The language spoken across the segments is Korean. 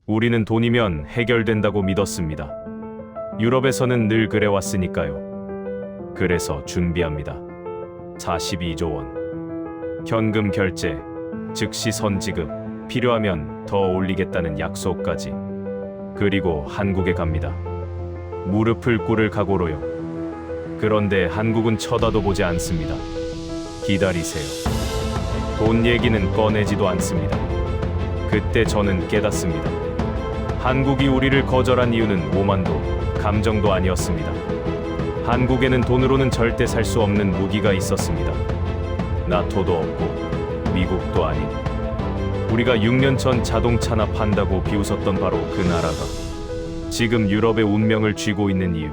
우리는 돈이면 해결된다고 믿었습니다. 유럽에서는 늘 그래왔으니까요. 그래서 준비합니다. 42조 원. 현금 결제, 즉시 선지급, 필요하면 더 올리겠다는 약속까지. 그리고 한국에 갑니다. 무릎을 꿇을 각오로요. 그런데 한국은 쳐다도 보지 않습니다. 기다리세요. 돈 얘기는 꺼내지도 않습니다. 그때 저는 깨닫습니다. 한국이 우리를 거절한 이유는 오만도, 감정도 아니었습니다. 한국에는 돈으로는 절대 살 수 없는 무기가 있었습니다. 나토도 없고 미국도 아닌, 우리가 6년 전 자동차나 판다고 비웃었던 바로 그 나라가 지금 유럽의 운명을 쥐고 있는 이유.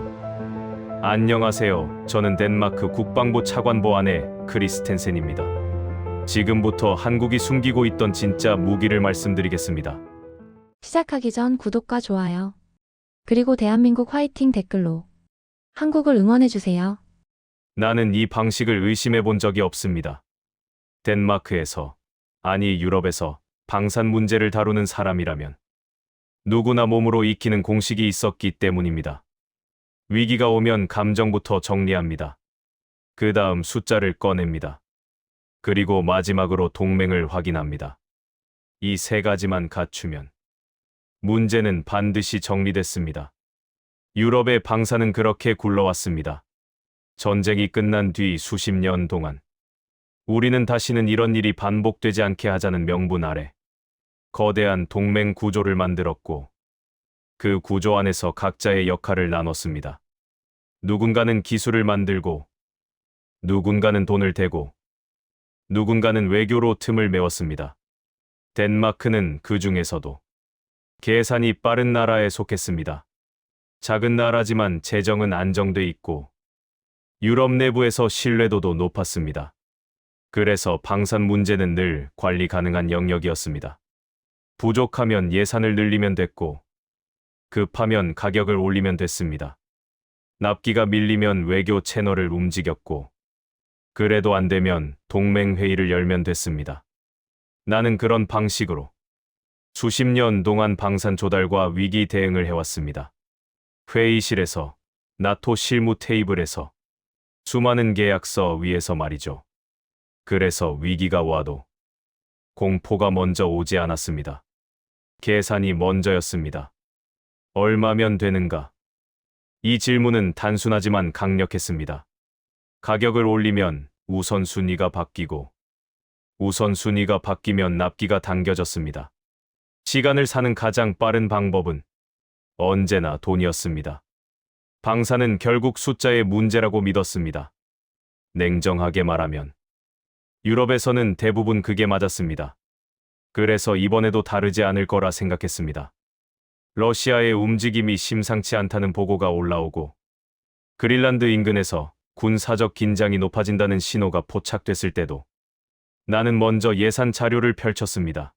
안녕하세요. 저는 덴마크 국방부 차관보 아내 크리스텐센입니다. 지금부터 한국이 숨기고 있던 진짜 무기를 말씀드리겠습니다. 시작하기 전 구독과 좋아요, 그리고 대한민국 화이팅 댓글로 한국을 응원해주세요. 나는 이 방식을 의심해 본 적이 없습니다. 덴마크에서, 아니 유럽에서 방산 문제를 다루는 사람이라면 누구나 몸으로 익히는 공식이 있었기 때문입니다. 위기가 오면 감정부터 정리합니다. 그 다음 숫자를 꺼냅니다. 그리고 마지막으로 동맹을 확인합니다. 이 세 가지만 갖추면 문제는 반드시 정리됐습니다. 유럽의 방사는 그렇게 굴러왔습니다. 전쟁이 끝난 뒤 수십 년 동안 우리는 다시는 이런 일이 반복되지 않게 하자는 명분 아래 거대한 동맹 구조를 만들었고, 그 구조 안에서 각자의 역할을 나눴습니다. 누군가는 기술을 만들고, 누군가는 돈을 대고, 누군가는 외교로 틈을 메웠습니다. 덴마크는 그 중에서도 계산이 빠른 나라에 속했습니다. 작은 나라지만 재정은 안정돼 있고 유럽 내부에서 신뢰도도 높았습니다. 그래서 방산 문제는 늘 관리 가능한 영역이었습니다. 부족하면 예산을 늘리면 됐고, 급하면 가격을 올리면 됐습니다. 납기가 밀리면 외교 채널을 움직였고, 그래도 안 되면 동맹 회의를 열면 됐습니다. 나는 그런 방식으로 수십 년 동안 방산 조달과 위기 대응을 해왔습니다. 회의실에서, 나토 실무 테이블에서, 수많은 계약서 위에서 말이죠. 그래서 위기가 와도 공포가 먼저 오지 않았습니다. 계산이 먼저였습니다. 얼마면 되는가? 이 질문은 단순하지만 강력했습니다. 가격을 올리면 우선순위가 바뀌고, 우선순위가 바뀌면 납기가 당겨졌습니다. 시간을 사는 가장 빠른 방법은 언제나 돈이었습니다. 방사는 결국 숫자의 문제라고 믿었습니다. 냉정하게 말하면 유럽에서는 대부분 그게 맞았습니다. 그래서 이번에도 다르지 않을 거라 생각했습니다. 러시아의 움직임이 심상치 않다는 보고가 올라오고, 그린란드 인근에서 군사적 긴장이 높아진다는 신호가 포착됐을 때도 나는 먼저 예산 자료를 펼쳤습니다.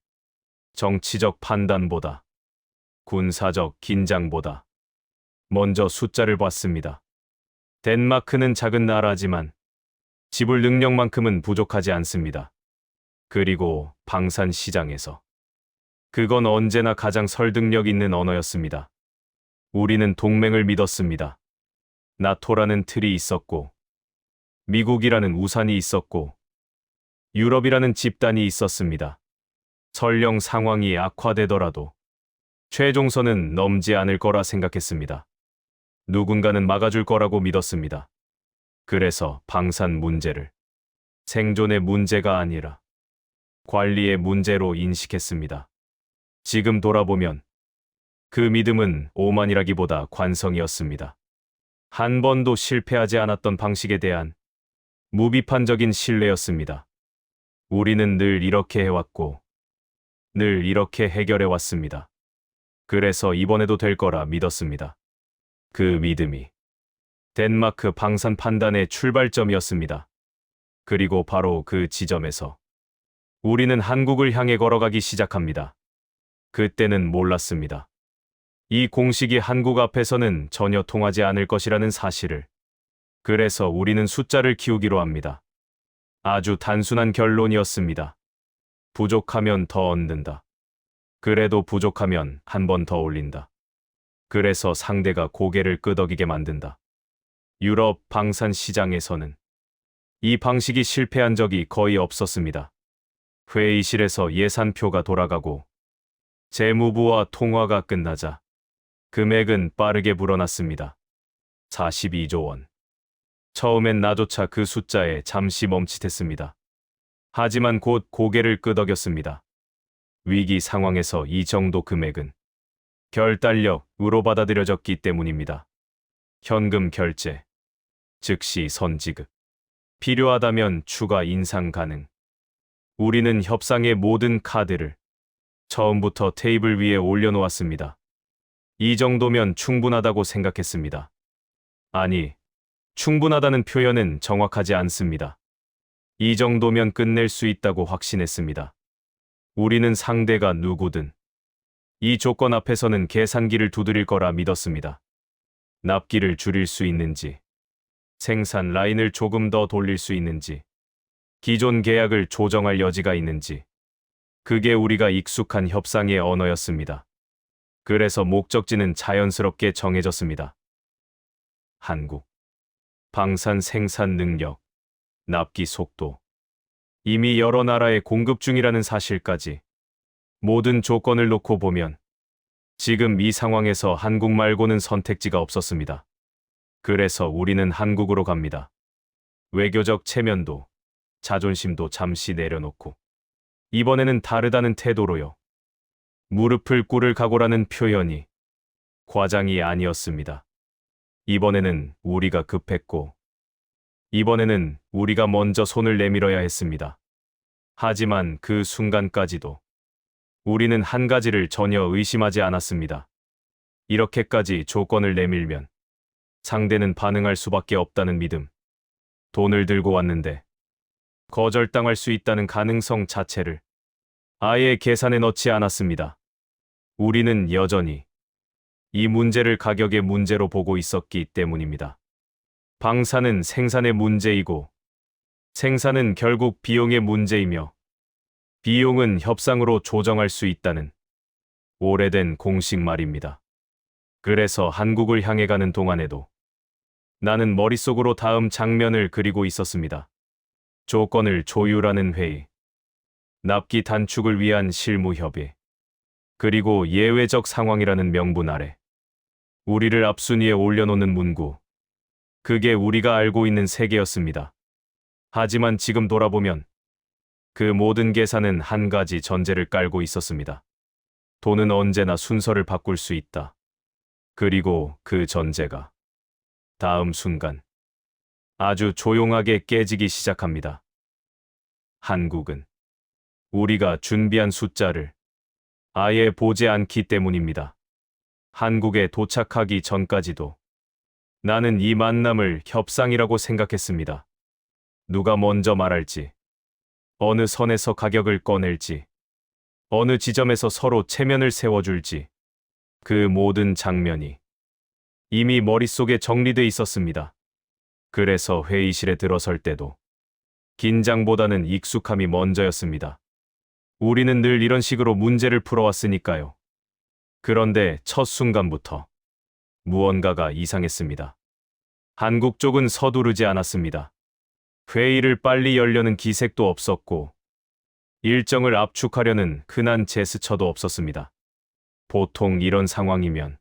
정치적 판단보다, 군사적 긴장보다 먼저 숫자를 봤습니다. 덴마크는 작은 나라지만 지불 능력만큼은 부족하지 않습니다. 그리고 방산 시장에서 그건 언제나 가장 설득력 있는 언어였습니다. 우리는 동맹을 믿었습니다. 나토라는 틀이 있었고, 미국이라는 우산이 있었고, 유럽이라는 집단이 있었습니다. 설령 상황이 악화되더라도 최종선은 넘지 않을 거라 생각했습니다. 누군가는 막아줄 거라고 믿었습니다. 그래서 방산 문제를 생존의 문제가 아니라 관리의 문제로 인식했습니다. 지금 돌아보면 그 믿음은 오만이라기보다 관성이었습니다. 한 번도 실패하지 않았던 방식에 대한 무비판적인 신뢰였습니다. 우리는 늘 이렇게 해왔고, 늘 이렇게 해결해왔습니다. 그래서 이번에도 될 거라 믿었습니다. 그 믿음이 덴마크 방산 판단의 출발점이었습니다. 그리고 바로 그 지점에서 우리는 한국을 향해 걸어가기 시작합니다. 그때는 몰랐습니다. 이 공식이 한국 앞에서는 전혀 통하지 않을 것이라는 사실을. 그래서 우리는 숫자를 키우기로 합니다. 아주 단순한 결론이었습니다. 부족하면 더 얻는다. 그래도 부족하면 한 번 더 올린다. 그래서 상대가 고개를 끄덕이게 만든다. 유럽 방산 시장에서는 이 방식이 실패한 적이 거의 없었습니다. 회의실에서 예산표가 돌아가고 재무부와 통화가 끝나자 금액은 빠르게 불어났습니다. 42조 원. 처음엔 나조차 그 숫자에 잠시 멈칫했습니다. 하지만 곧 고개를 끄덕였습니다. 위기 상황에서 이 정도 금액은 결단력으로 받아들여졌기 때문입니다. 현금 결제, 즉시 선지급, 필요하다면 추가 인상 가능. 우리는 협상의 모든 카드를 처음부터 테이블 위에 올려놓았습니다. 이 정도면 충분하다고 생각했습니다. 아니, 충분하다는 표현은 정확하지 않습니다. 이 정도면 끝낼 수 있다고 확신했습니다. 우리는 상대가 누구든 이 조건 앞에서는 계산기를 두드릴 거라 믿었습니다. 납기를 줄일 수 있는지, 생산 라인을 조금 더 돌릴 수 있는지, 기존 계약을 조정할 여지가 있는지, 그게 우리가 익숙한 협상의 언어였습니다. 그래서 목적지는 자연스럽게 정해졌습니다. 한국. 방산 생산 능력, 납기 속도, 이미 여러 나라에 공급 중이라는 사실까지 모든 조건을 놓고 보면 지금 이 상황에서 한국 말고는 선택지가 없었습니다. 그래서 우리는 한국으로 갑니다. 외교적 체면도 자존심도 잠시 내려놓고 이번에는 다르다는 태도로요. 무릎을 꿇을 각오라는 표현이 과장이 아니었습니다. 이번에는 우리가 급했고 이번에는 우리가 먼저 손을 내밀어야 했습니다. 하지만 그 순간까지도 우리는 한 가지를 전혀 의심하지 않았습니다. 이렇게까지 조건을 내밀면 상대는 반응할 수밖에 없다는 믿음. 돈을 들고 왔는데 거절당할 수 있다는 가능성 자체를 아예 계산에 넣지 않았습니다. 우리는 여전히 이 문제를 가격의 문제로 보고 있었기 때문입니다. 방사는 생산의 문제이고 생산은 결국 비용의 문제이며 비용은 협상으로 조정할 수 있다는 오래된 공식 말입니다. 그래서 한국을 향해 가는 동안에도 나는 머릿속으로 다음 장면을 그리고 있었습니다. 조건을 조율하는 회의, 납기 단축을 위한 실무 협의, 그리고 예외적 상황이라는 명분 아래 우리를 앞순위에 올려놓는 문구. 그게 우리가 알고 있는 세계였습니다. 하지만 지금 돌아보면 그 모든 계산은 한 가지 전제를 깔고 있었습니다. 돈은 언제나 순서를 바꿀 수 있다. 그리고 그 전제가 다음 순간 아주 조용하게 깨지기 시작합니다. 한국은 우리가 준비한 숫자를 아예 보지 않기 때문입니다. 한국에 도착하기 전까지도 나는 이 만남을 협상이라고 생각했습니다. 누가 먼저 말할지, 어느 선에서 가격을 꺼낼지, 어느 지점에서 서로 체면을 세워줄지, 그 모든 장면이 이미 머릿속에 정리돼 있었습니다. 그래서 회의실에 들어설 때도 긴장보다는 익숙함이 먼저였습니다. 우리는 늘 이런 식으로 문제를 풀어왔으니까요. 그런데 첫 순간부터 무언가가 이상했습니다. 한국 쪽은 서두르지 않았습니다. 회의를 빨리 열려는 기색도 없었고 일정을 압축하려는 흔한 제스처도 없었습니다. 보통 이런 상황이면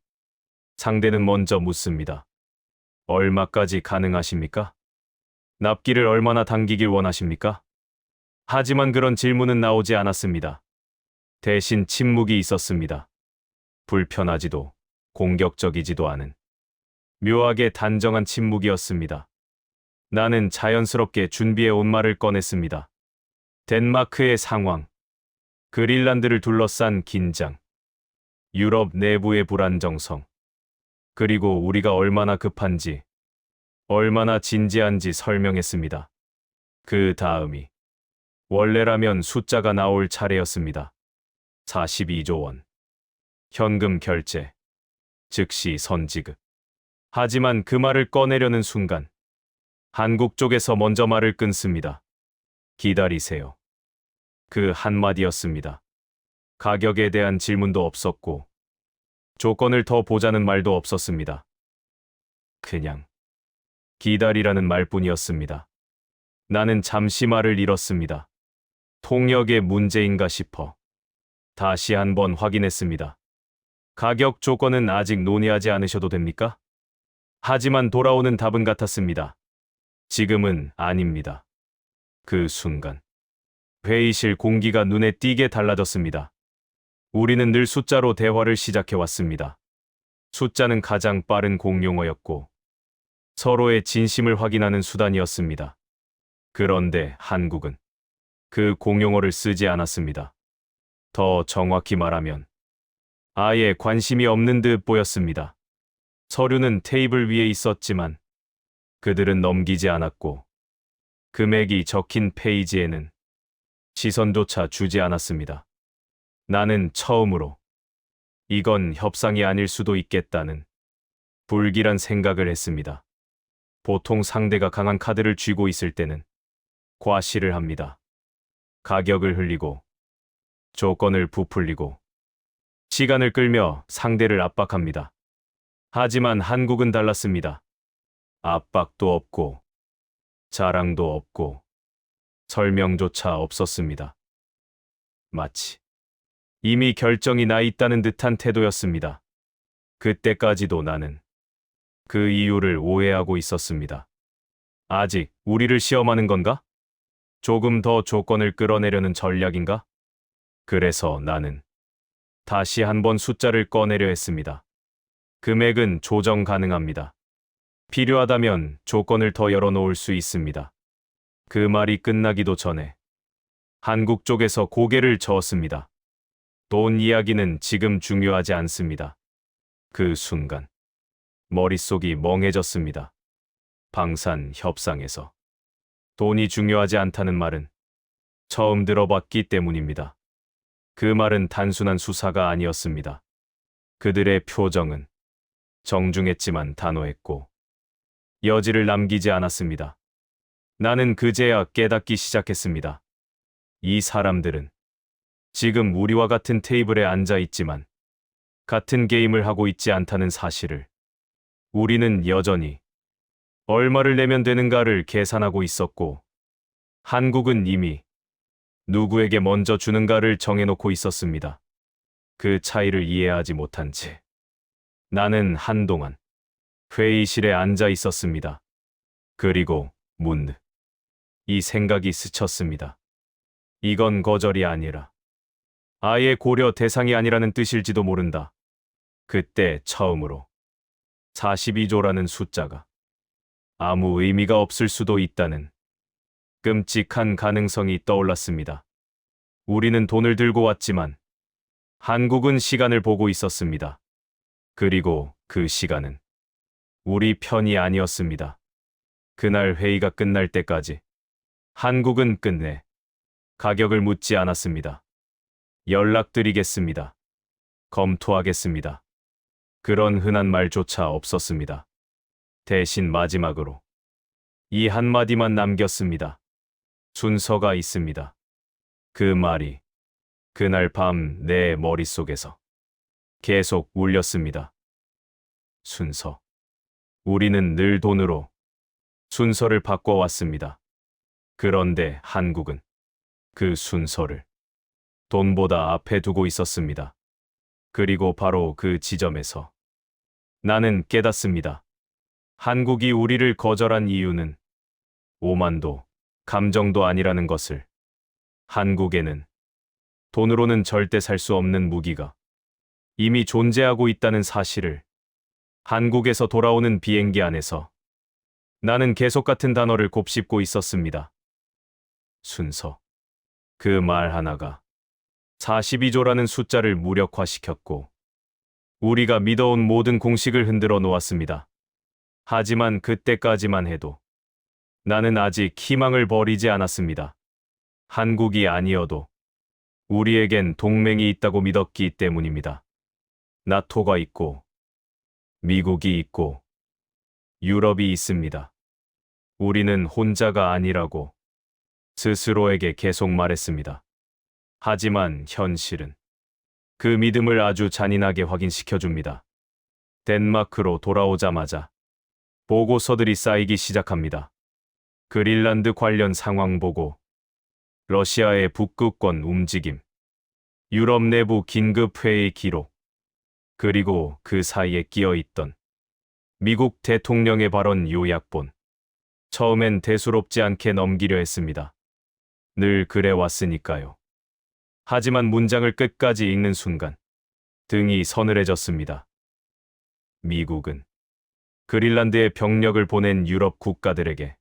상대는 먼저 묻습니다. 얼마까지 가능하십니까? 납기를 얼마나 당기길 원하십니까? 하지만 그런 질문은 나오지 않았습니다. 대신 침묵이 있었습니다. 불편하지도 공격적이지도 않은 묘하게 단정한 침묵이었습니다. 나는 자연스럽게 준비해 온 말을 꺼냈습니다. 덴마크의 상황, 그린란드를 둘러싼 긴장, 유럽 내부의 불안정성, 그리고 우리가 얼마나 급한지, 얼마나 진지한지 설명했습니다. 그 다음이 원래라면 숫자가 나올 차례였습니다. 42조 원. 현금 결제, 즉시 선지급. 하지만 그 말을 꺼내려는 순간 한국 쪽에서 먼저 말을 끊습니다. 기다리세요. 그 한마디였습니다. 가격에 대한 질문도 없었고, 조건을 더 보자는 말도 없었습니다. 그냥 기다리라는 말뿐이었습니다. 나는 잠시 말을 잃었습니다. 통역의 문제인가 싶어 다시 한번 확인했습니다. 가격 조건은 아직 논의하지 않으셔도 됩니까? 하지만 돌아오는 답은 같았습니다. 지금은 아닙니다. 그 순간 회의실 공기가 눈에 띄게 달라졌습니다. 우리는 늘 숫자로 대화를 시작해왔습니다. 숫자는 가장 빠른 공용어였고 서로의 진심을 확인하는 수단이었습니다. 그런데 한국은 그 공용어를 쓰지 않았습니다. 더 정확히 말하면 아예 관심이 없는 듯 보였습니다. 서류는 테이블 위에 있었지만 그들은 넘기지 않았고 금액이 적힌 페이지에는 시선조차 주지 않았습니다. 나는 처음으로 이건 협상이 아닐 수도 있겠다는 불길한 생각을 했습니다. 보통 상대가 강한 카드를 쥐고 있을 때는 과시를 합니다. 가격을 흘리고 조건을 부풀리고 시간을 끌며 상대를 압박합니다. 하지만 한국은 달랐습니다. 압박도 없고 자랑도 없고 설명조차 없었습니다. 마치 이미 결정이 나 있다는 듯한 태도였습니다. 그때까지도 나는 그 이유를 오해하고 있었습니다. 아직 우리를 시험하는 건가? 조금 더 조건을 끌어내려는 전략인가? 그래서 나는 다시 한번 숫자를 꺼내려 했습니다. 금액은 조정 가능합니다. 필요하다면 조건을 더 열어놓을 수 있습니다. 그 말이 끝나기도 전에 한국 쪽에서 고개를 저었습니다. 돈 이야기는 지금 중요하지 않습니다. 그 순간 머릿속이 멍해졌습니다. 방산 협상에서 돈이 중요하지 않다는 말은 처음 들어봤기 때문입니다. 그 말은 단순한 수사가 아니었습니다. 그들의 표정은 정중했지만 단호했고 여지를 남기지 않았습니다. 나는 그제야 깨닫기 시작했습니다. 이 사람들은 지금 우리와 같은 테이블에 앉아 있지만 같은 게임을 하고 있지 않다는 사실을, 우리는 여전히 얼마를 내면 되는가를 계산하고 있었고 한국은 이미 누구에게 먼저 주는가를 정해놓고 있었습니다. 그 차이를 이해하지 못한 채 나는 한동안 회의실에 앉아 있었습니다. 그리고 문득 이 생각이 스쳤습니다. 이건 거절이 아니라 아예 고려 대상이 아니라는 뜻일지도 모른다. 그때 처음으로 42조라는 숫자가 아무 의미가 없을 수도 있다는 끔찍한 가능성이 떠올랐습니다. 우리는 돈을 들고 왔지만 한국은 시간을 보고 있었습니다. 그리고 그 시간은 우리 편이 아니었습니다. 그날 회의가 끝날 때까지 한국은 끝내 가격을 묻지 않았습니다. 연락드리겠습니다. 검토하겠습니다. 그런 흔한 말조차 없었습니다. 대신 마지막으로 이 한마디만 남겼습니다. 순서가 있습니다. 그 말이 그날 밤 내 머릿속에서 계속 울렸습니다. 순서. 우리는 늘 돈으로 순서를 바꿔왔습니다. 그런데 한국은 그 순서를 돈보다 앞에 두고 있었습니다. 그리고 바로 그 지점에서 나는 깨닫습니다. 한국이 우리를 거절한 이유는 오만도 감정도 아니라는 것을. 한국에는 돈으로는 절대 살 수 없는 무기가 이미 존재하고 있다는 사실을 한국에서 돌아오는 비행기 안에서 나는 계속 같은 단어를 곱씹고 있었습니다. 순서. 그 말 하나가 42조라는 숫자를 무력화시켰고 우리가 믿어온 모든 공식을 흔들어 놓았습니다. 하지만 그때까지만 해도 나는 아직 희망을 버리지 않았습니다. 한국이 아니어도 우리에겐 동맹이 있다고 믿었기 때문입니다. 나토가 있고 미국이 있고 유럽이 있습니다. 우리는 혼자가 아니라고 스스로에게 계속 말했습니다. 하지만 현실은 그 믿음을 아주 잔인하게 확인시켜 줍니다. 덴마크로 돌아오자마자 보고서들이 쌓이기 시작합니다. 그린란드 관련 상황 보고, 러시아의 북극권 움직임, 유럽 내부 긴급 회의 기록, 그리고 그 사이에 끼어 있던 미국 대통령의 발언 요약본. 처음엔 대수롭지 않게 넘기려 했습니다. 늘 그래왔으니까요. 하지만 문장을 끝까지 읽는 순간 등이 서늘해졌습니다. 미국은 그린란드에 병력을 보낸 유럽 국가들에게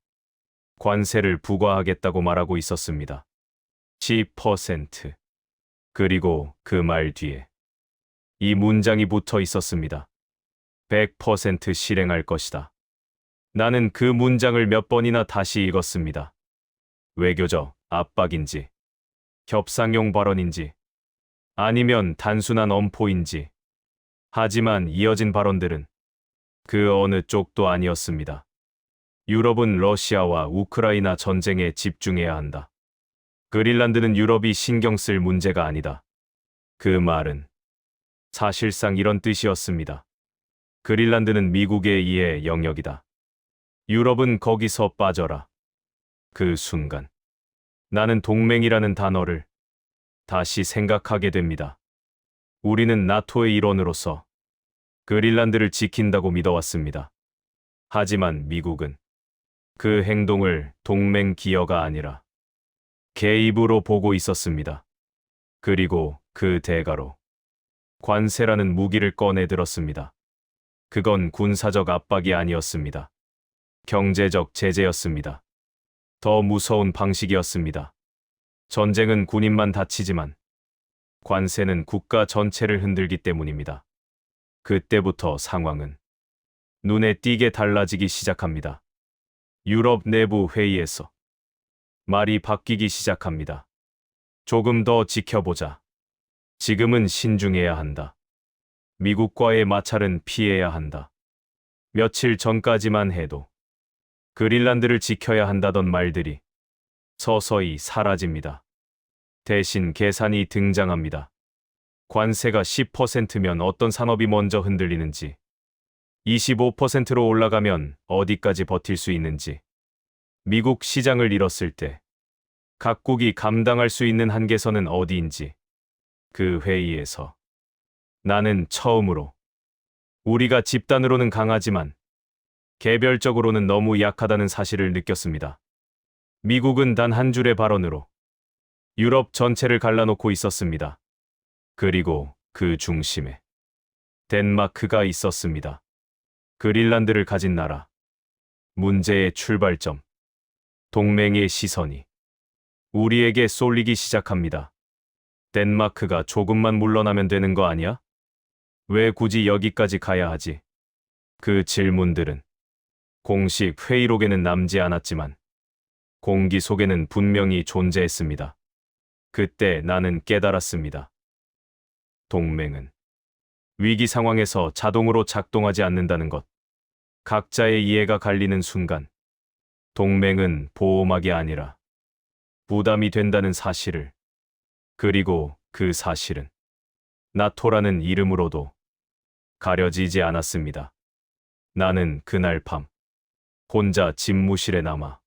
관세를 부과하겠다고 말하고 있었습니다. 10%. 그리고 그 말 뒤에 이 문장이 붙어 있었습니다. 100% 실행할 것이다. 나는 그 문장을 몇 번이나 다시 읽었습니다. 외교적 압박인지, 협상용 발언인지, 아니면 단순한 엄포인지. 하지만 이어진 발언들은 그 어느 쪽도 아니었습니다. 유럽은 러시아와 우크라이나 전쟁에 집중해야 한다. 그린란드는 유럽이 신경 쓸 문제가 아니다. 그 말은 사실상 이런 뜻이었습니다. 그린란드는 미국의 이해 영역이다. 유럽은 거기서 빠져라. 그 순간 나는 동맹이라는 단어를 다시 생각하게 됩니다. 우리는 나토의 일원으로서 그린란드를 지킨다고 믿어왔습니다. 하지만 미국은 그 행동을 동맹 기여가 아니라 개입으로 보고 있었습니다. 그리고 그 대가로 관세라는 무기를 꺼내 들었습니다. 그건 군사적 압박이 아니었습니다. 경제적 제재였습니다. 더 무서운 방식이었습니다. 전쟁은 군인만 다치지만 관세는 국가 전체를 흔들기 때문입니다. 그때부터 상황은 눈에 띄게 달라지기 시작합니다. 유럽 내부 회의에서 말이 바뀌기 시작합니다. 조금 더 지켜보자. 지금은 신중해야 한다. 미국과의 마찰은 피해야 한다. 며칠 전까지만 해도 그린란드를 지켜야 한다던 말들이 서서히 사라집니다. 대신 계산이 등장합니다. 관세가 10%면 어떤 산업이 먼저 흔들리는지, 25%로 올라가면 어디까지 버틸 수 있는지, 미국 시장을 잃었을 때 각국이 감당할 수 있는 한계선은 어디인지. 그 회의에서 나는 처음으로 우리가 집단으로는 강하지만 개별적으로는 너무 약하다는 사실을 느꼈습니다. 미국은 단 한 줄의 발언으로 유럽 전체를 갈라놓고 있었습니다. 그리고 그 중심에 덴마크가 있었습니다. 그린란드를 가진 나라. 문제의 출발점. 동맹의 시선이 우리에게 쏠리기 시작합니다. 덴마크가 조금만 물러나면 되는 거 아니야? 왜 굳이 여기까지 가야 하지? 그 질문들은 공식 회의록에는 남지 않았지만 공기 속에는 분명히 존재했습니다. 그때 나는 깨달았습니다. 동맹은 위기 상황에서 자동으로 작동하지 않는다는 것. 각자의 이해가 갈리는 순간 동맹은 보호막이 아니라 부담이 된다는 사실을, 그리고 그 사실은 나토라는 이름으로도 가려지지 않았습니다. 나는 그날 밤 혼자 집무실에 남아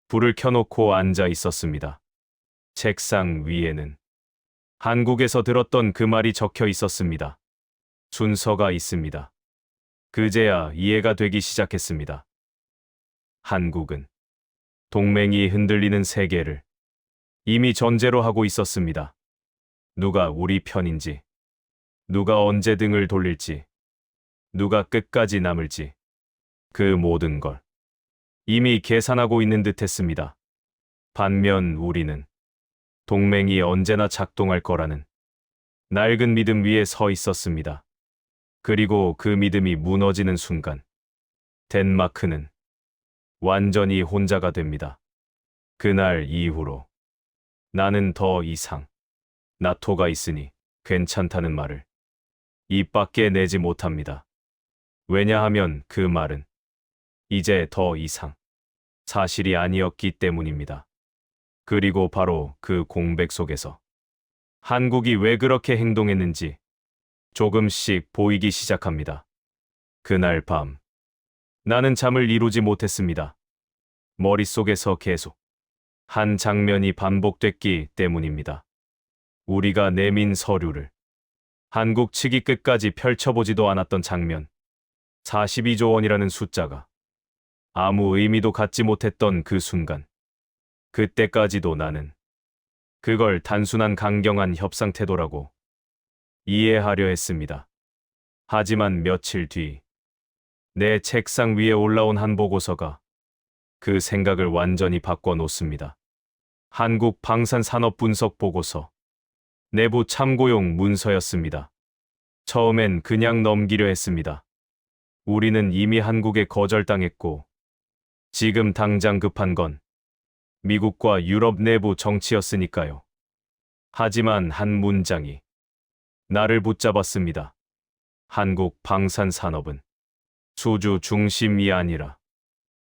불을 켜놓고 앉아 있었습니다. 책상 위에는 한국에서 들었던 그 말이 적혀 있었습니다. 순서가 있습니다. 그제야 이해가 되기 시작했습니다. 한국은 동맹이 흔들리는 세계를 이미 전제로 하고 있었습니다. 누가 우리 편인지, 누가 언제 등을 돌릴지, 누가 끝까지 남을지, 그 모든 걸 이미 계산하고 있는 듯 했습니다. 반면 우리는 동맹이 언제나 작동할 거라는 낡은 믿음 위에 서 있었습니다. 그리고 그 믿음이 무너지는 순간 덴마크는 완전히 혼자가 됩니다. 그날 이후로 나는 더 이상 나토가 있으니 괜찮다는 말을 입 밖에 내지 못합니다. 왜냐하면 그 말은 이제 더 이상 사실이 아니었기 때문입니다. 그리고 바로 그 공백 속에서 한국이 왜 그렇게 행동했는지 조금씩 보이기 시작합니다. 그날 밤, 나는 잠을 이루지 못했습니다. 머릿속에서 계속 한 장면이 반복됐기 때문입니다. 우리가 내민 서류를 한국 측이 끝까지 펼쳐보지도 않았던 장면. 42조 원이라는 숫자가 아무 의미도 갖지 못했던 그 순간. 그때까지도 나는 그걸 단순한 강경한 협상 태도라고 이해하려 했습니다. 하지만 며칠 뒤 내 책상 위에 올라온 한 보고서가 그 생각을 완전히 바꿔 놓습니다. 한국 방산산업 분석 보고서. 내부 참고용 문서였습니다. 처음엔 그냥 넘기려 했습니다. 우리는 이미 한국에 거절당했고, 지금 당장 급한 건 미국과 유럽 내부 정치였으니까요. 하지만 한 문장이 나를 붙잡았습니다. 한국 방산산업은 수주 중심이 아니라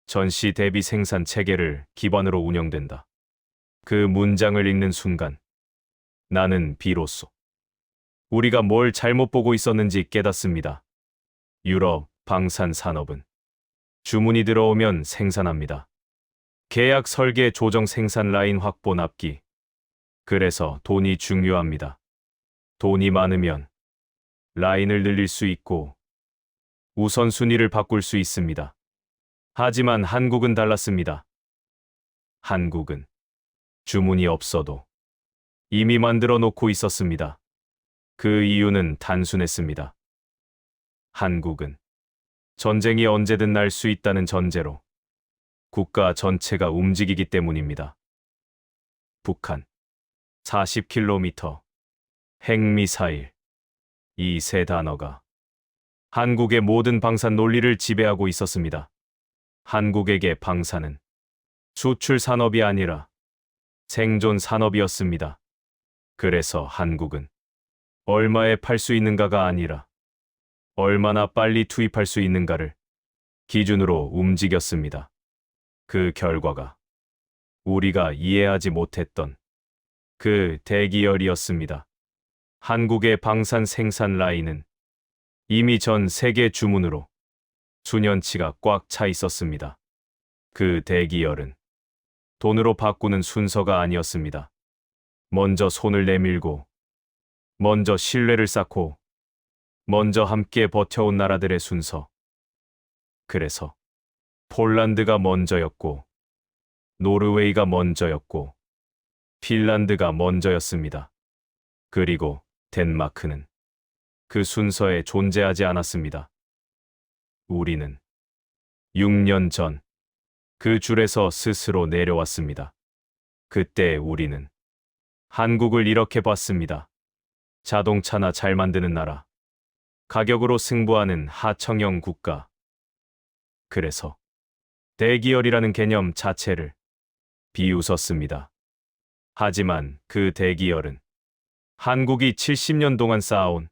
전시 대비 생산 체계를 기반으로 운영된다. 그 문장을 읽는 순간 나는 비로소 우리가 뭘 잘못 보고 있었는지 깨닫습니다. 유럽 방산산업은 주문이 들어오면 생산합니다. 계약 설계 조정 생산 라인 확보 납기. 그래서 돈이 중요합니다. 돈이 많으면 라인을 늘릴 수 있고 우선순위를 바꿀 수 있습니다. 하지만 한국은 달랐습니다. 한국은 주문이 없어도 이미 만들어 놓고 있었습니다. 그 이유는 단순했습니다. 한국은 전쟁이 언제든 날 수 있다는 전제로 국가 전체가 움직이기 때문입니다. 북한 40km 핵미사일, 이 세 단어가 한국의 모든 방산 논리를 지배하고 있었습니다. 한국에게 방산은 수출 산업이 아니라 생존 산업이었습니다. 그래서 한국은 얼마에 팔 수 있는가가 아니라 얼마나 빨리 투입할 수 있는가를 기준으로 움직였습니다. 그 결과가 우리가 이해하지 못했던 그 대기열이었습니다. 한국의 방산 생산 라인은 이미 전 세계 주문으로 수년치가 꽉 차 있었습니다. 그 대기열은 돈으로 바꾸는 순서가 아니었습니다. 먼저 손을 내밀고, 먼저 신뢰를 쌓고, 먼저 함께 버텨온 나라들의 순서. 그래서 폴란드가 먼저였고, 노르웨이가 먼저였고, 핀란드가 먼저였습니다. 그리고 덴마크는 그 순서에 존재하지 않았습니다. 우리는 6년 전 그 줄에서 스스로 내려왔습니다. 그때 우리는 한국을 이렇게 봤습니다. 자동차나 잘 만드는 나라, 가격으로 승부하는 하청형 국가. 그래서 대기열이라는 개념 자체를 비웃었습니다. 하지만 그 대기열은 한국이 70년 동안 쌓아온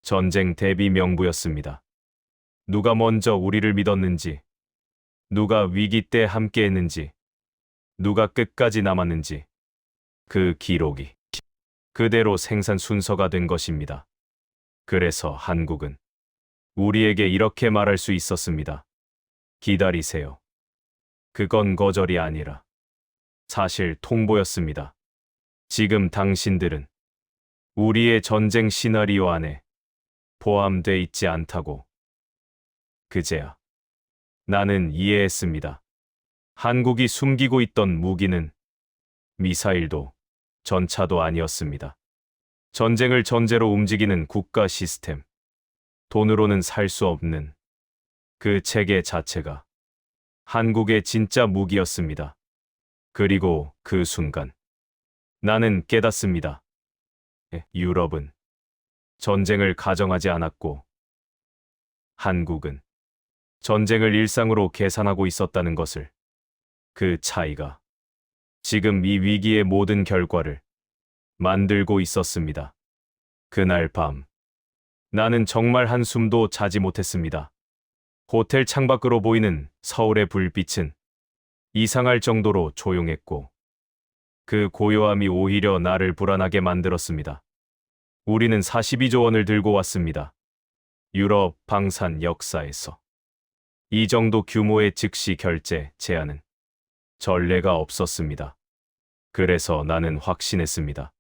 전쟁 대비 명부였습니다. 누가 먼저 우리를 믿었는지, 누가 위기 때 함께했는지, 누가 끝까지 남았는지, 그 기록이 그대로 생산 순서가 된 것입니다. 그래서 한국은 우리에게 이렇게 말할 수 있었습니다. 기다리세요. 그건 거절이 아니라 사실 통보였습니다. 지금 당신들은 우리의 전쟁 시나리오 안에 포함돼 있지 않다고. 그제야 나는 이해했습니다. 한국이 숨기고 있던 무기는 미사일도 전차도 아니었습니다. 전쟁을 전제로 움직이는 국가 시스템, 돈으로는 살 수 없는 그 체계 자체가 한국의 진짜 무기였습니다. 그리고 그 순간 나는 깨닫습니다. 유럽은 전쟁을 가정하지 않았고 한국은 전쟁을 일상으로 계산하고 있었다는 것을. 그 차이가 지금 이 위기의 모든 결과를 만들고 있었습니다. 그날 밤 나는 정말 한숨도 자지 못했습니다. 호텔 창밖으로 보이는 서울의 불빛은 이상할 정도로 조용했고 그 고요함이 오히려 나를 불안하게 만들었습니다. 우리는 42조 원을 들고 왔습니다. 유럽 방산 역사에서 이 정도 규모의 즉시 결제 제한은 전례가 없었습니다. 그래서 나는 확신했습니다.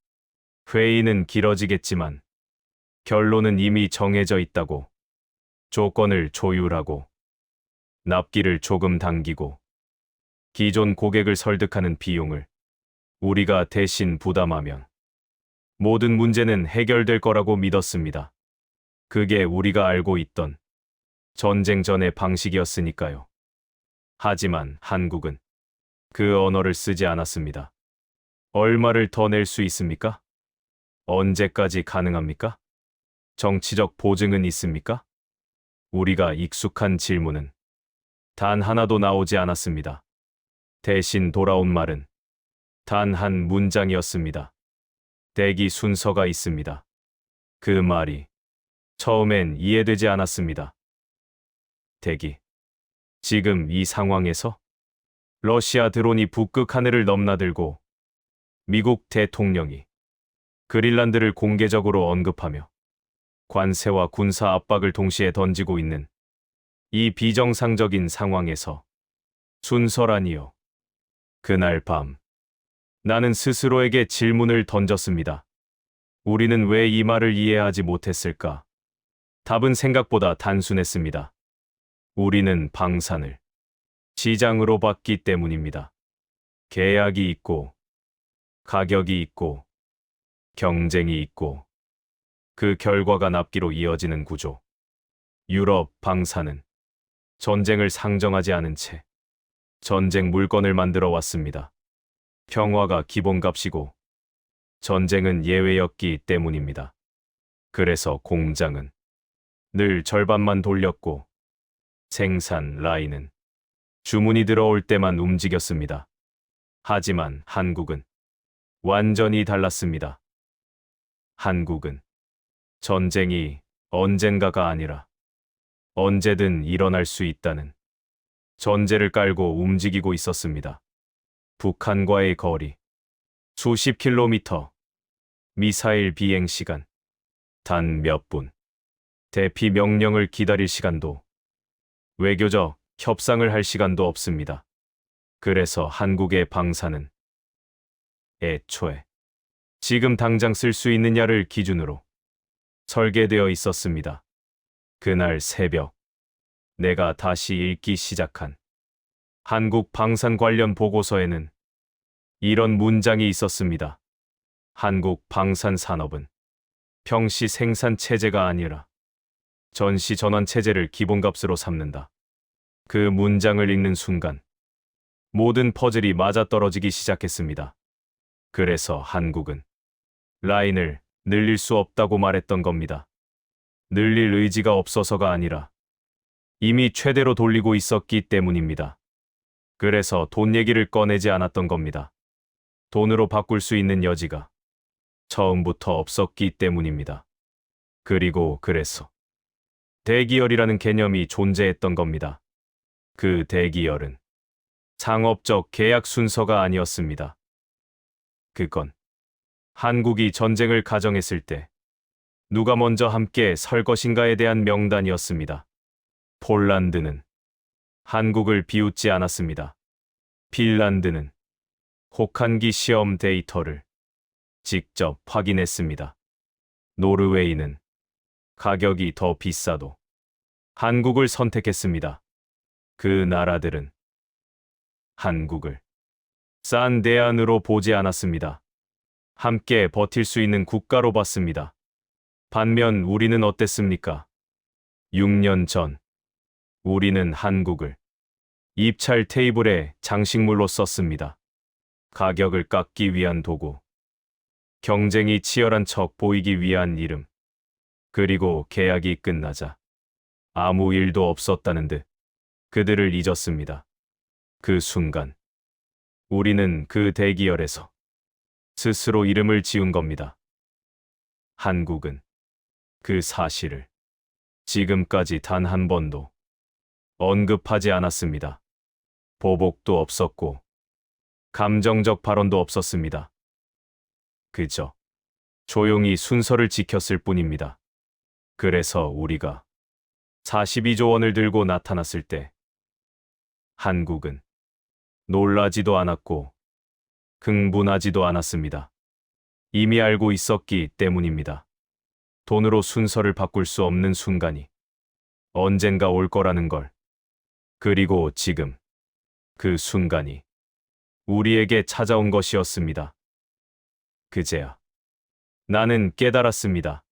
회의는 길어지겠지만 결론은 이미 정해져 있다고. 조건을 조율하고 납기를 조금 당기고 기존 고객을 설득하는 비용을 우리가 대신 부담하면 모든 문제는 해결될 거라고 믿었습니다. 그게 우리가 알고 있던 전쟁 전의 방식이었으니까요. 하지만 한국은 그 언어를 쓰지 않았습니다. 얼마를 더 낼 수 있습니까? 언제까지 가능합니까? 정치적 보증은 있습니까? 우리가 익숙한 질문은 단 하나도 나오지 않았습니다. 대신 돌아온 말은 단 한 문장이었습니다. 대기 순서가 있습니다. 그 말이 처음엔 이해되지 않았습니다. 대기. 지금 이 상황에서 러시아 드론이 북극 하늘을 넘나들고 미국 대통령이 그린란드를 공개적으로 언급하며 관세와 군사 압박을 동시에 던지고 있는 이 비정상적인 상황에서 순서라니요. 그날 밤 나는 스스로에게 질문을 던졌습니다. 우리는 왜 이 말을 이해하지 못했을까? 답은 생각보다 단순했습니다. 우리는 방산을 시장으로 받기 때문입니다. 계약이 있고 가격이 있고 경쟁이 있고 그 결과가 납기로 이어지는 구조. 유럽 방산은 전쟁을 상정하지 않은 채 전쟁 물건을 만들어 왔습니다. 평화가 기본값이고 전쟁은 예외였기 때문입니다. 그래서 공장은 늘 절반만 돌렸고 생산 라인은 주문이 들어올 때만 움직였습니다. 하지만 한국은 완전히 달랐습니다. 한국은 전쟁이 언젠가가 아니라 언제든 일어날 수 있다는 전제를 깔고 움직이고 있었습니다. 북한과의 거리, 수십 킬로미터, 미사일 비행 시간, 단 몇 분, 대피 명령을 기다릴 시간도, 외교적 협상을 할 시간도 없습니다. 그래서 한국의 방사는 애초에 지금 당장 쓸 수 있느냐를 기준으로 설계되어 있었습니다. 그날 새벽, 내가 다시 읽기 시작한 한국 방산 관련 보고서에는 이런 문장이 있었습니다. 한국 방산 산업은 평시 생산 체제가 아니라 전시 전환 체제를 기본값으로 삼는다. 그 문장을 읽는 순간 모든 퍼즐이 맞아떨어지기 시작했습니다. 그래서 한국은 라인을 늘릴 수 없다고 말했던 겁니다. 늘릴 의지가 없어서가 아니라 이미 최대로 돌리고 있었기 때문입니다. 그래서 돈 얘기를 꺼내지 않았던 겁니다. 돈으로 바꿀 수 있는 여지가 처음부터 없었기 때문입니다. 그래서 대기열이라는 개념이 존재했던 겁니다. 그 대기열은 상업적 계약 순서가 아니었습니다. 그건 한국이 전쟁을 가정했을 때 누가 먼저 함께 설 것인가에 대한 명단이었습니다. 폴란드는 한국을 비웃지 않았습니다. 핀란드는 혹한기 시험 데이터를 직접 확인했습니다. 노르웨이는 가격이 더 비싸도 한국을 선택했습니다. 그 나라들은 한국을 싼 대안으로 보지 않았습니다. 함께 버틸 수 있는 국가로 봤습니다. 반면 우리는 어땠습니까? 6년 전 우리는 한국을 입찰 테이블에 장식물로 썼습니다. 가격을 깎기 위한 도구, 경쟁이 치열한 척 보이기 위한 이름, 그리고 계약이 끝나자 아무 일도 없었다는 듯 그들을 잊었습니다. 그 순간 우리는 그 대기열에서 스스로 이름을 지은 겁니다. 한국은 그 사실을 지금까지 단 한 번도 언급하지 않았습니다. 보복도 없었고 감정적 발언도 없었습니다. 그저 조용히 순서를 지켰을 뿐입니다. 그래서 우리가 42조 원을 들고 나타났을 때 한국은 놀라지도 않았고 흥분하지도 않았습니다. 이미 알고 있었기 때문입니다. 돈으로 순서를 바꿀 수 없는 순간이 언젠가 올 거라는 걸. 그리고 지금 그 순간이 우리에게 찾아온 것이었습니다. 그제야 나는 깨달았습니다.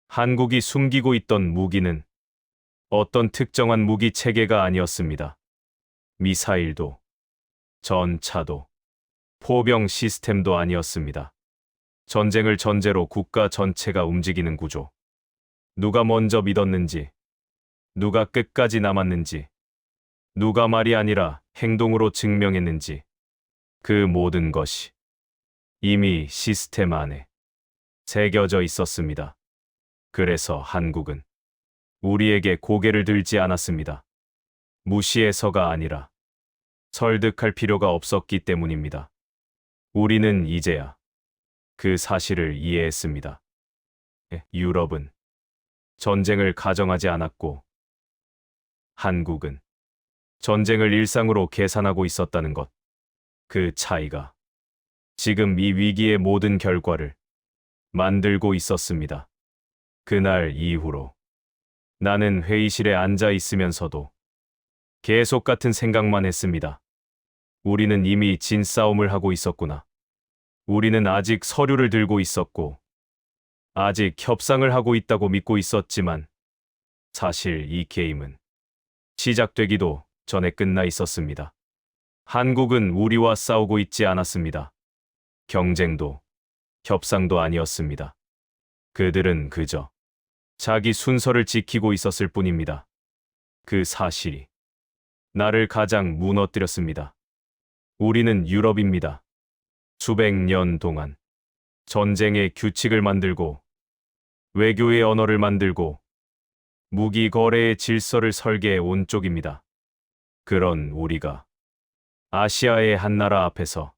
한국이 숨기고 있던 무기는 어떤 특정한 무기 체계가 아니었습니다. 미사일도, 전차도, 포병 시스템도 아니었습니다. 전쟁을 전제로 국가 전체가 움직이는 구조. 누가 먼저 믿었는지, 누가 끝까지 남았는지, 누가 말이 아니라 행동으로 증명했는지, 그 모든 것이 이미 시스템 안에 새겨져 있었습니다. 그래서 한국은 우리에게 고개를 들지 않았습니다. 무시해서가 아니라 설득할 필요가 없었기 때문입니다. 우리는 이제야 그 사실을 이해했습니다. 유럽은 전쟁을 가정하지 않았고 한국은 전쟁을 일상으로 계산하고 있었다는 것. 그 차이가 지금 이 위기의 모든 결과를 만들고 있었습니다. 그날 이후로 나는 회의실에 앉아 있으면서도 계속 같은 생각만 했습니다. 우리는 이미 진 싸움을 하고 있었구나. 우리는 아직 서류를 들고 있었고, 아직 협상을 하고 있다고 믿고 있었지만, 사실 이 게임은 시작되기도 전에 끝나 있었습니다. 한국은 우리와 싸우고 있지 않았습니다. 경쟁도, 협상도 아니었습니다. 그들은 그저 자기 순서를 지키고 있었을 뿐입니다. 그 사실이 나를 가장 무너뜨렸습니다. 우리는 유럽입니다. 수백 년 동안 전쟁의 규칙을 만들고 외교의 언어를 만들고 무기 거래의 질서를 설계해 온 쪽입니다. 그런 우리가 아시아의 한 나라 앞에서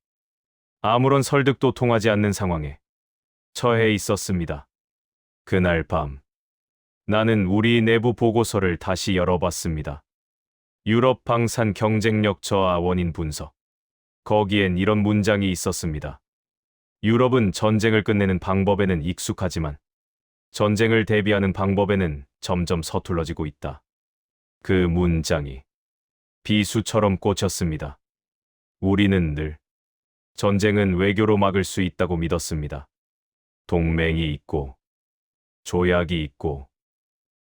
아무런 설득도 통하지 않는 상황에 처해 있었습니다. 그날 밤 나는 우리 내부 보고서를 다시 열어봤습니다. 유럽 방산 경쟁력 저하 원인 분석. 거기엔 이런 문장이 있었습니다. 유럽은 전쟁을 끝내는 방법에는 익숙하지만 전쟁을 대비하는 방법에는 점점 서툴러지고 있다. 그 문장이 비수처럼 꽂혔습니다. 우리는 늘 전쟁은 외교로 막을 수 있다고 믿었습니다. 동맹이 있고, 조약이 있고,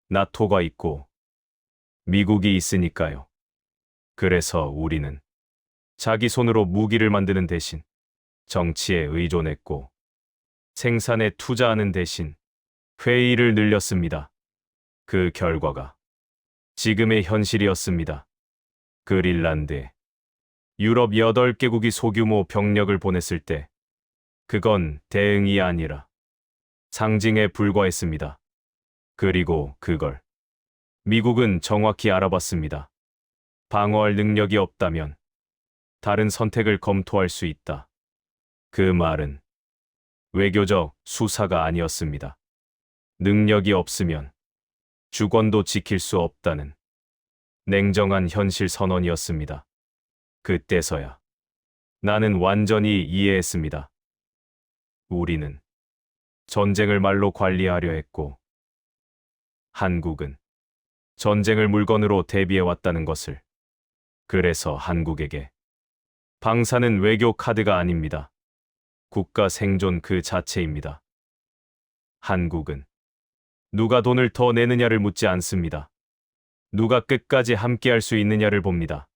나토가 있고, 미국이 있으니까요. 그래서 우리는 자기 손으로 무기를 만드는 대신 정치에 의존했고, 생산에 투자하는 대신 회의를 늘렸습니다. 그 결과가 지금의 현실이었습니다. 그린란드에 유럽 8개국이 소규모 병력을 보냈을 때 그건 대응이 아니라 상징에 불과했습니다. 그리고 그걸 미국은 정확히 알아봤습니다. 방어할 능력이 없다면 다른 선택을 검토할 수 있다. 그 말은 외교적 수사가 아니었습니다. 능력이 없으면 주권도 지킬 수 없다는 냉정한 현실 선언이었습니다. 그때서야 나는 완전히 이해했습니다. 우리는 전쟁을 말로 관리하려 했고, 한국은 전쟁을 물건으로 대비해왔다는 것을. 그래서 한국에게 방사는 외교 카드가 아닙니다. 국가 생존 그 자체입니다. 한국은 누가 돈을 더 내느냐를 묻지 않습니다. 누가 끝까지 함께할 수 있느냐를 봅니다.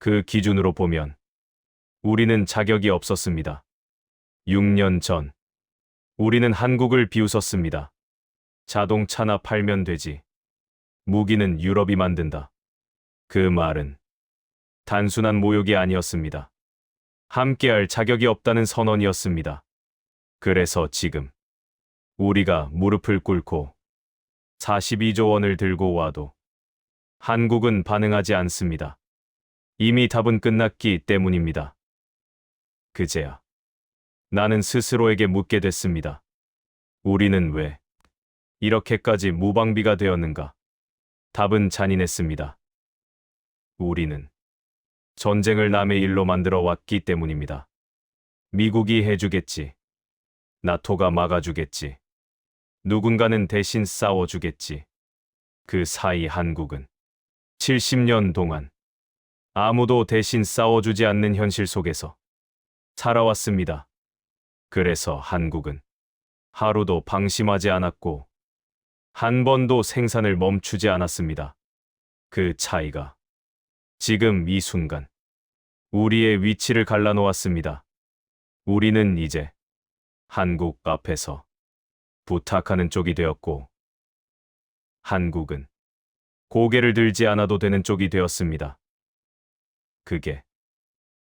그 기준으로 보면 우리는 자격이 없었습니다. 6년 전 우리는 한국을 비웃었습니다. 자동차나 팔면 되지. 무기는 유럽이 만든다. 그 말은 단순한 모욕이 아니었습니다. 함께할 자격이 없다는 선언이었습니다. 그래서 지금 우리가 무릎을 꿇고 42조 원을 들고 와도 한국은 반응하지 않습니다. 이미 답은 끝났기 때문입니다. 그제야 나는 스스로에게 묻게 됐습니다. 우리는 왜 이렇게까지 무방비가 되었는가? 답은 잔인했습니다. 우리는 전쟁을 남의 일로 만들어 왔기 때문입니다. 미국이 해주겠지. 나토가 막아주겠지. 누군가는 대신 싸워주겠지. 그 사이 한국은 70년 동안 아무도 대신 싸워주지 않는 현실 속에서 살아왔습니다. 그래서 한국은 하루도 방심하지 않았고 한 번도 생산을 멈추지 않았습니다. 그 차이가 지금 이 순간 우리의 위치를 갈라놓았습니다. 우리는 이제 한국 앞에서 부탁하는 쪽이 되었고 한국은 고개를 들지 않아도 되는 쪽이 되었습니다. 그게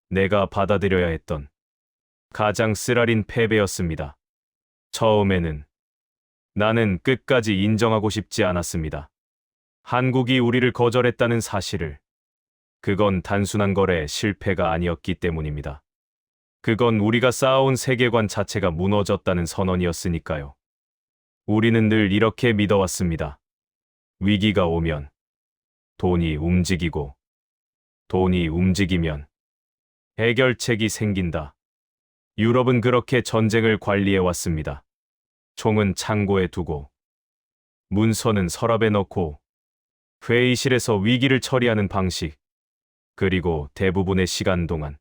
내가 받아들여야 했던 가장 쓰라린 패배였습니다. 처음에는 나는 끝까지 인정하고 싶지 않았습니다. 한국이 우리를 거절했다는 사실을. 그건 단순한 거래의 실패가 아니었기 때문입니다. 그건 우리가 쌓아온 세계관 자체가 무너졌다는 선언이었으니까요. 우리는 늘 이렇게 믿어왔습니다. 위기가 오면 돈이 움직이고 돈이 움직이면 해결책이 생긴다. 유럽은 그렇게 전쟁을 관리해왔습니다. 총은 창고에 두고 문서는 서랍에 넣고 회의실에서 위기를 처리하는 방식, 그리고 대부분의 시간 동안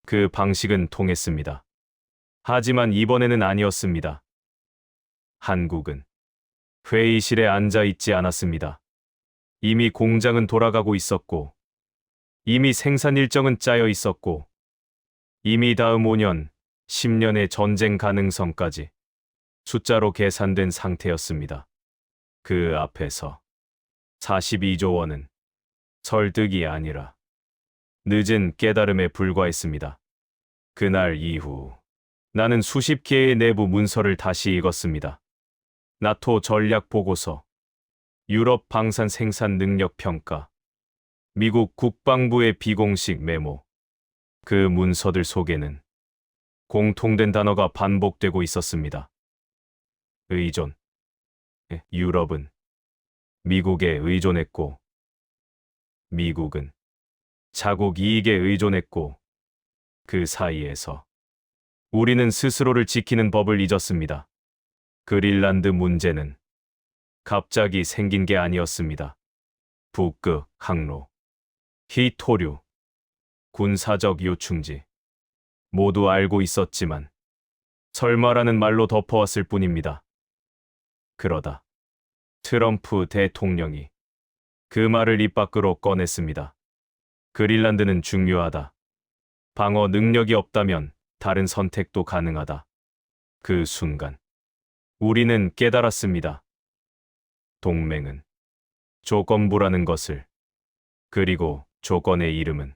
그 방식은 통했습니다. 하지만 이번에는 아니었습니다. 한국은 회의실에 앉아 있지 않았습니다. 이미 공장은 돌아가고 있었고, 이미 생산 일정은 짜여 있었고, 이미 다음 5년, 10년의 전쟁 가능성까지 숫자로 계산된 상태였습니다. 그 앞에서 42조 원은 설득이 아니라 늦은 깨달음에 불과했습니다. 그날 이후 나는 수십 개의 내부 문서를 다시 읽었습니다. 나토 전략 보고서, 유럽 방산 생산 능력 평가, 미국 국방부의 비공식 메모. 그 문서들 속에는 공통된 단어가 반복되고 있었습니다. 의존. 유럽은 미국에 의존했고, 미국은 자국 이익에 의존했고, 그 사이에서 우리는 스스로를 지키는 법을 잊었습니다. 그린란드 문제는 갑자기 생긴 게 아니었습니다. 북극 항로, 희토류, 군사적 요충지 모두 알고 있었지만 설마라는 말로 덮어왔을 뿐입니다. 그러다 트럼프 대통령이 그 말을 입 밖으로 꺼냈습니다. 그린란드는 중요하다. 방어 능력이 없다면 다른 선택도 가능하다. 그 순간 우리는 깨달았습니다. 동맹은 조건부라는 것을, 그리고 조건의 이름은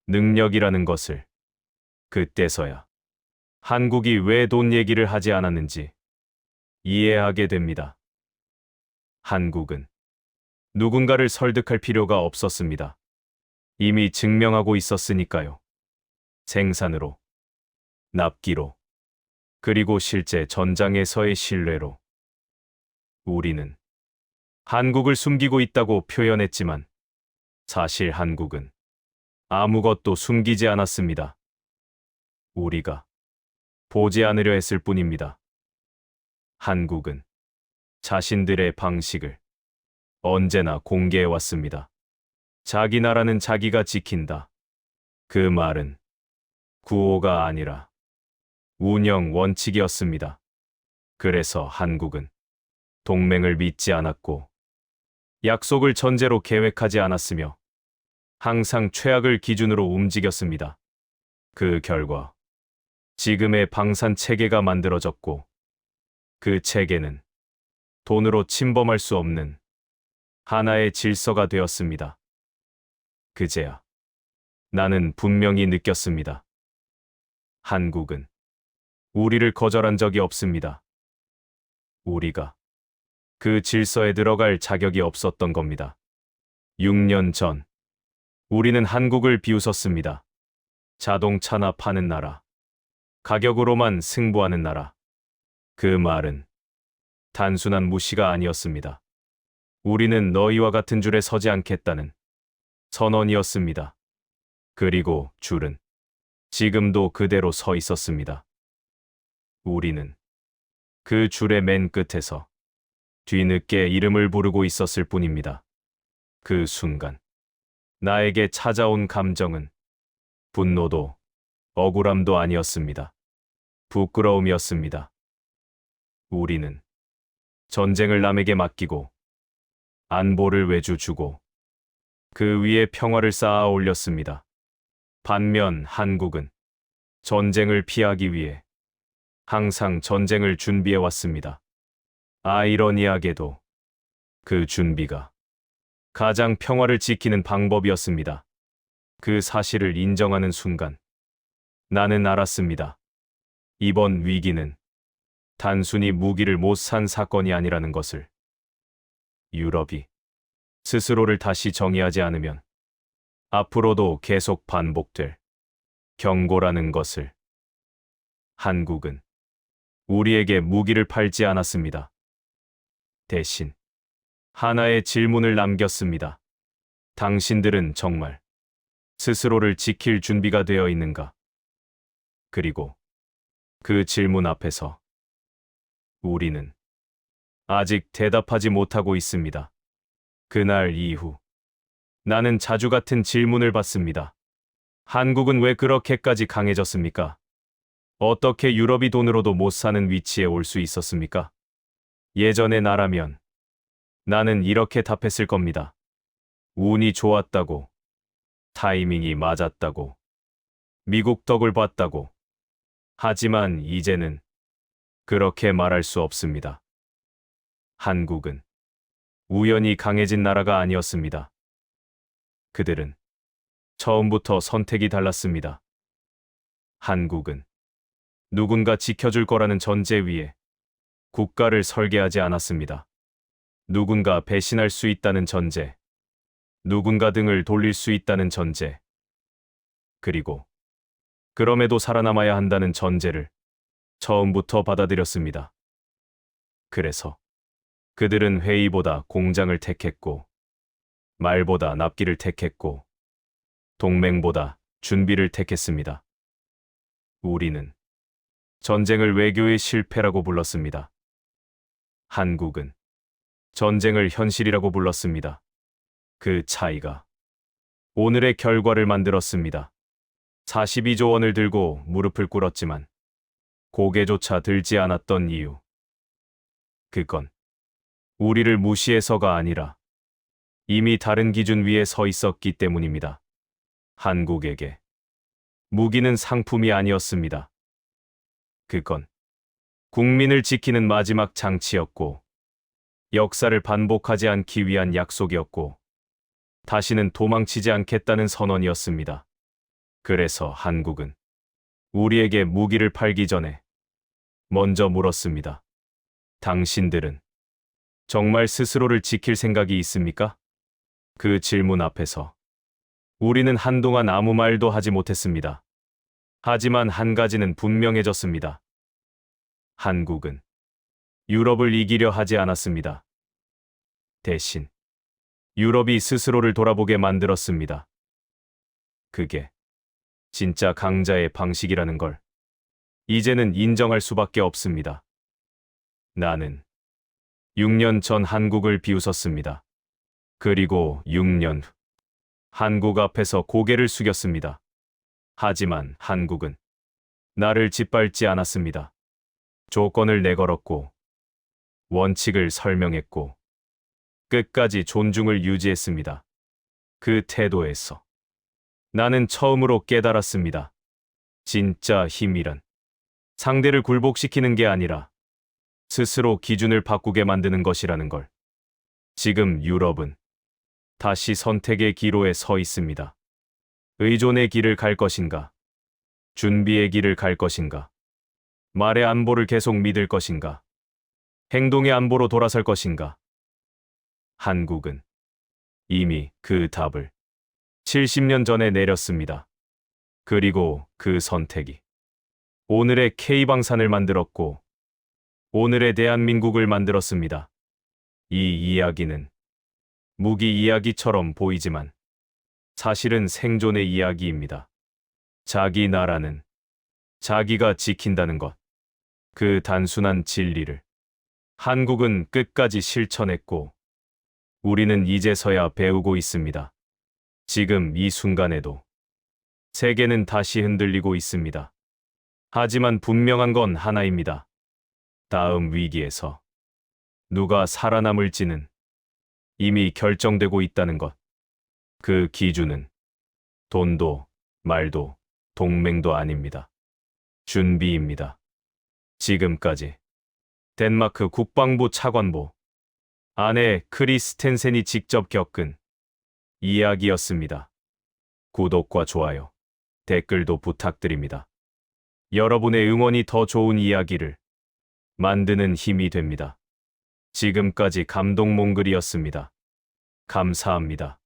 능력이라는 것을. 그때서야 한국이 왜 돈 얘기를 하지 않았는지 이해하게 됩니다. 한국은 누군가를 설득할 필요가 없었습니다. 이미 증명하고 있었으니까요. 생산으로, 납기로, 그리고 실제 전장에서의 신뢰로. 우리는 한국을 숨기고 있다고 표현했지만 사실 한국은 아무것도 숨기지 않았습니다. 우리가 보지 않으려 했을 뿐입니다. 한국은 자신들의 방식을 언제나 공개해왔습니다. 자기 나라는 자기가 지킨다. 그 말은 구호가 아니라 운영 원칙이었습니다. 그래서 한국은 동맹을 믿지 않았고, 약속을 전제로 계획하지 않았으며, 항상 최악을 기준으로 움직였습니다. 그 결과 지금의 방산 체계가 만들어졌고, 그 체계는 돈으로 침범할 수 없는 하나의 질서가 되었습니다. 그제야 나는 분명히 느꼈습니다. 한국은 우리를 거절한 적이 없습니다. 우리가 그 질서에 들어갈 자격이 없었던 겁니다. 6년 전 우리는 한국을 비웃었습니다. 자동차나 파는 나라, 가격으로만 승부하는 나라. 그 말은 단순한 무시가 아니었습니다. 우리는 너희와 같은 줄에 서지 않겠다는 선언이었습니다. 그리고 줄은 지금도 그대로 서 있었습니다. 우리는 그 줄의 맨 끝에서 뒤늦게 이름을 부르고 있었을 뿐입니다. 그 순간 나에게 찾아온 감정은 분노도 억울함도 아니었습니다. 부끄러움이었습니다. 우리는 전쟁을 남에게 맡기고 안보를 외주 주고 그 위에 평화를 쌓아 올렸습니다. 반면 한국은 전쟁을 피하기 위해 항상 전쟁을 준비해 왔습니다. 아이러니하게도 그 준비가 가장 평화를 지키는 방법이었습니다. 그 사실을 인정하는 순간 나는 알았습니다. 이번 위기는 단순히 무기를 못 산 사건이 아니라는 것을. 유럽이 스스로를 다시 정의하지 않으면 앞으로도 계속 반복될 경고라는 것을. 한국은 우리에게 무기를 팔지 않았습니다. 대신 하나의 질문을 남겼습니다. 당신들은 정말 스스로를 지킬 준비가 되어 있는가? 그리고 그 질문 앞에서 우리는 아직 대답하지 못하고 있습니다. 그날 이후 나는 자주 같은 질문을 받습니다. 한국은 왜 그렇게까지 강해졌습니까? 어떻게 유럽이 돈으로도 못 사는 위치에 올 수 있었습니까? 예전의 나라면 나는 이렇게 답했을 겁니다. 운이 좋았다고, 타이밍이 맞았다고, 미국 덕을 봤다고. 하지만 이제는 그렇게 말할 수 없습니다. 한국은 우연히 강해진 나라가 아니었습니다. 그들은 처음부터 선택이 달랐습니다. 한국은 누군가 지켜줄 거라는 전제 위에 국가를 설계하지 않았습니다. 누군가 배신할 수 있다는 전제, 누군가 등을 돌릴 수 있다는 전제, 그리고 그럼에도 살아남아야 한다는 전제를 처음부터 받아들였습니다. 그래서 그들은 회의보다 공장을 택했고, 말보다 납기를 택했고, 동맹보다 준비를 택했습니다. 우리는 전쟁을 외교의 실패라고 불렀습니다. 한국은 전쟁을 현실이라고 불렀습니다. 그 차이가 오늘의 결과를 만들었습니다. 42조 원을 들고 무릎을 꿇었지만 고개조차 들지 않았던 이유. 그건 우리를 무시해서가 아니라 이미 다른 기준 위에 서 있었기 때문입니다. 한국에게 무기는 상품이 아니었습니다. 그건 국민을 지키는 마지막 장치였고, 역사를 반복하지 않기 위한 약속이었고, 다시는 도망치지 않겠다는 선언이었습니다. 그래서 한국은 우리에게 무기를 팔기 전에 먼저 물었습니다. 당신들은 정말 스스로를 지킬 생각이 있습니까? 그 질문 앞에서 우리는 한동안 아무 말도 하지 못했습니다. 하지만 한 가지는 분명해졌습니다. 한국은 유럽을 이기려 하지 않았습니다. 대신 유럽이 스스로를 돌아보게 만들었습니다. 그게 진짜 강자의 방식이라는 걸 이제는 인정할 수밖에 없습니다. 나는 6년 전 한국을 비웃었습니다. 그리고 6년 후 한국 앞에서 고개를 숙였습니다. 하지만 한국은 나를 짓밟지 않았습니다. 조건을 내걸었고, 원칙을 설명했고, 끝까지 존중을 유지했습니다. 그 태도에서 나는 처음으로 깨달았습니다. 진짜 힘이란 상대를 굴복시키는 게 아니라 스스로 기준을 바꾸게 만드는 것이라는 걸. 지금 유럽은 다시 선택의 기로에 서 있습니다. 의존의 길을 갈 것인가? 준비의 길을 갈 것인가? 말의 안보를 계속 믿을 것인가? 행동의 안보로 돌아설 것인가? 한국은 이미 그 답을 70년 전에 내렸습니다. 그리고 그 선택이 오늘의 K방산을 만들었고 오늘의 대한민국을 만들었습니다. 이 이야기는 무기 이야기처럼 보이지만 사실은 생존의 이야기입니다. 자기 나라는 자기가 지킨다는 것. 그 단순한 진리를 한국은 끝까지 실천했고 우리는 이제서야 배우고 있습니다. 지금 이 순간에도 세계는 다시 흔들리고 있습니다. 하지만 분명한 건 하나입니다. 다음 위기에서 누가 살아남을지는 이미 결정되고 있다는 것. 그 기준은 돈도 말도 동맹도 아닙니다. 준비입니다. 지금까지 덴마크 국방부 차관보 아내 크리스텐센이 직접 겪은 이야기였습니다. 구독과 좋아요, 댓글도 부탁드립니다. 여러분의 응원이 더 좋은 이야기를 만드는 힘이 됩니다. 지금까지 감동몽글이었습니다. 감사합니다.